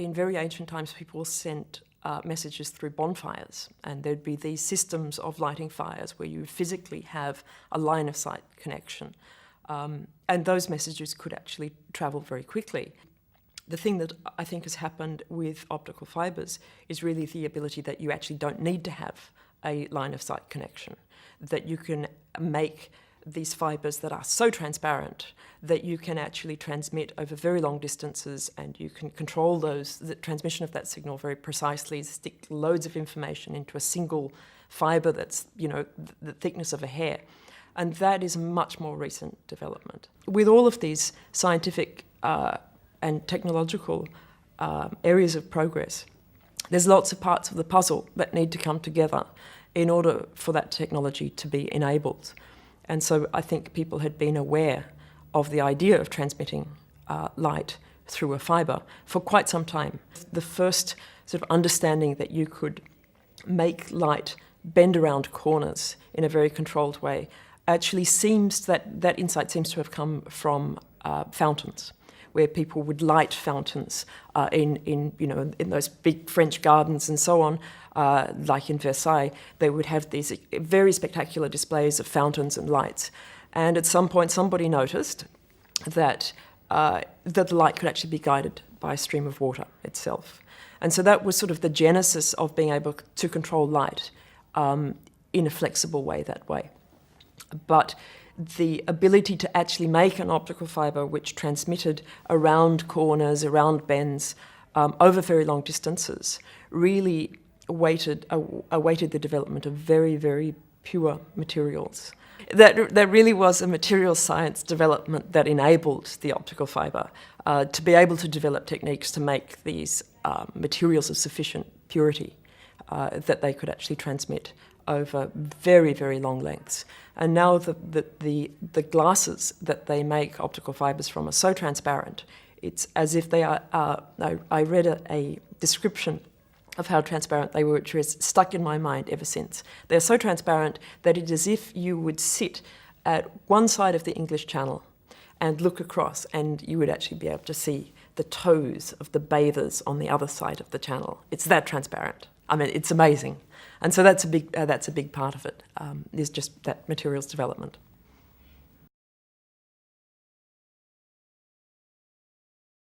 in very ancient times, people sent messages through bonfires, and there'd be these systems of lighting fires where you physically have a line of sight connection. And those messages could actually travel very quickly. The thing that I think has happened with optical fibres is really the ability that you actually don't need to have a line of sight connection, that you can make these fibres that are so transparent that you can actually transmit over very long distances, and you can control the transmission of that signal very precisely, stick loads of information into a single fibre that's, the thickness of a hair. And that is a much more recent development. With all of these scientific and technological areas of progress, there's lots of parts of the puzzle that need to come together in order for that technology to be enabled. And so I think people had been aware of the idea of transmitting light through a fibre for quite some time. The first sort of understanding that you could make light bend around corners in a very controlled way actually seems that insight seems to have come from fountains, where people would light fountains in those big French gardens and so on, like in Versailles. They would have these very spectacular displays of fountains and lights. And at some point, somebody noticed that the light could actually be guided by a stream of water itself. And so that was sort of the genesis of being able to control light in a flexible way that way. But the ability to actually make an optical fibre which transmitted around corners, around bends, over very long distances, really awaited the development of very, very pure materials. That really was a material science development that enabled the optical fibre to be able to develop techniques to make these materials of sufficient purity that they could actually transmit over very, very long lengths. And now the glasses that they make optical fibres from are so transparent, it's as if they are I read a description of how transparent they were, which has stuck in my mind ever since. They're so transparent that it's as if you would sit at one side of the English Channel and look across, and you would actually be able to see the toes of the bathers on the other side of the channel. It's that transparent. I mean, it's amazing. And so that's a big part of it, is just that materials development.